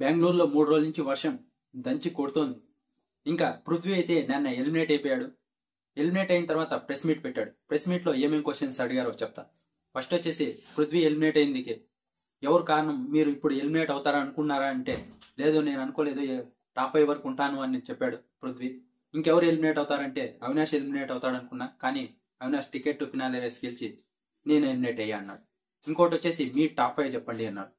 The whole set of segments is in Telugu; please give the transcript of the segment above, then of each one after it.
బెంగళూరులో 3 రోజుల నుంచి వర్షం దంచి కొడుతోంది. ఇంకా పృథ్వీ అయితే నిన్న ఎలిమినేట్ అయిపోయాడు. ఎలిమినేట్ అయిన తర్వాత ప్రెస్ మీట్ పెట్టాడు. ప్రెస్ మీట్ లో ఏమేమి క్వశ్చన్స్ అడిగారో చెప్తా. ఫస్ట్ వచ్చేసి పృథ్వీ ఎలిమినేట్ అయిందికి ఎవరు కారణం, మీరు ఇప్పుడు ఎలిమినేట్ అవుతారా అనుకున్నారా అంటే లేదు నేను అనుకోలేదు, టాప్ 5 వరకు ఉంటాను అని చెప్పాడు పృథ్వీ. ఇంకెవరు ఎలిమినేట్ అవుతారంటే అవినాష్ ఎలిమినేట్ అవుతాడు అనుకున్నా, కానీ అవినాష్ టికెట్ ఫినాలే రేస్ గెలిచి నేను ఎలిమినేట్ అయ్యా అన్నాడు. ఇంకోటి వచ్చేసి మీ టాప్ 5 చెప్పండి అన్నాడు.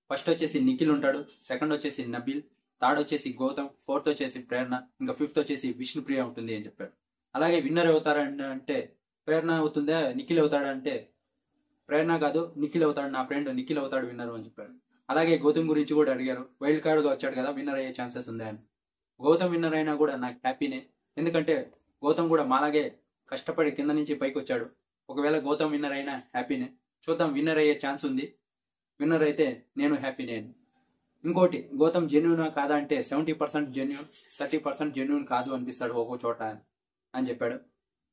ఫస్ట్ వచ్చేసి నిఖిల్ ఉంటాడు, సెకండ్ వచ్చేసి నబీల్, థర్డ్ వచ్చేసి గౌతమ్, ఫోర్త్ వచ్చేసి ప్రేరణ, ఇంకా ఫిఫ్త్ వచ్చేసి విష్ణుప్రియ ఉంటుంది అని చెప్పాడు. అలాగే విన్నర్ అవుతారంటే ప్రేరణ అవుతుందా నిఖిల్ అవుతాడంటే ప్రేరణ కాదు నిఖిల్ అవుతాడు, నా ఫ్రెండ్ నిఖిల్ అవుతాడు విన్నర్ అని చెప్పాడు. అలాగే గౌతమ్ గురించి కూడా అడిగారు, వైల్డ్ కార్డ్ గా వచ్చాడు కదా విన్నర్ అయ్యే ఛాన్సెస్ ఉందా అని. గౌతమ్ విన్నర్ అయినా కూడా నాకు హ్యాపీనే, ఎందుకంటే గౌతమ్ కూడా మాలాగే కష్టపడి కింద నుంచి పైకి వచ్చాడు. ఒకవేళ గౌతమ్ విన్నర్ అయినా హ్యాపీనే, చూద్దాం విన్నర్ అయ్యే ఛాన్స్ ఉంది, విన్నర్ అయితే నేను హ్యాపీనే. ఇంకోటి గౌతమ్ జెన్యున్ కాదా అంటే 70% జెన్యున్, 30% జెన్యున్ కాదు అనిపిస్తాడు ఒక్కో చోట అని చెప్పాడు.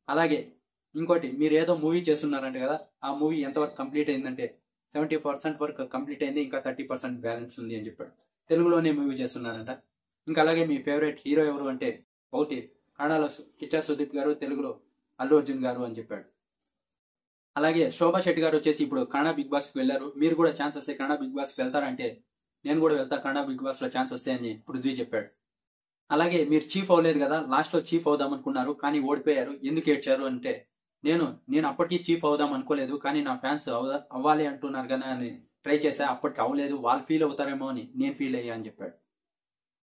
అలాగే ఇంకోటి మీరు ఏదో మూవీ చేస్తున్నారంట కదా, ఆ మూవీ ఎంతవరకు కంప్లీట్ అయిందంటే 70% వరకు కంప్లీట్ అయింది, ఇంకా 30% బ్యాలెన్స్ ఉంది అని చెప్పాడు. తెలుగులోనే మూవీ చేస్తున్నారంట. ఇంకా అలాగే మీ ఫేవరెట్ హీరో ఎవరు అంటే ఒకటి కన్నడలో కిచ్చా సుదీప్ గారు, తెలుగులో అల్లు అర్జున్ గారు అని చెప్పాడు. అలాగే శోభా శెట్టి గారు వచ్చేసి ఇప్పుడు కన్నడ బిగ్ బాస్ కి వెళ్లారు. మీరు కూడా ఛాన్స్ వస్తే కన్నడ బిగ్ బాస్ కి వెళ్తారంటే నేను కూడా వెళ్తా, కన్నడ బిగ్ బాస్ లో ఛాన్స్ వస్తాయని పృథ్వీ చెప్పాడు. అలాగే మీరు చీఫ్ అవ్వలేదు కదా, లాస్ట్ లో చీఫ్ అవుదాం అనుకున్నారు కానీ ఓడిపోయారు, ఎందుకు ఏడ్చారు అంటే నేను అప్పటికీ చీఫ్ అవుదాం అనుకోలేదు, కానీ నా ఫ్యాన్స్ అవ్వాలి అంటున్నారు కదా అని ట్రై చేశా, అప్పటికి అవ్వలేదు, వాళ్ళు ఫీల్ అవుతారేమో అని నేను ఫీల్ అయ్యా అని చెప్పాడు.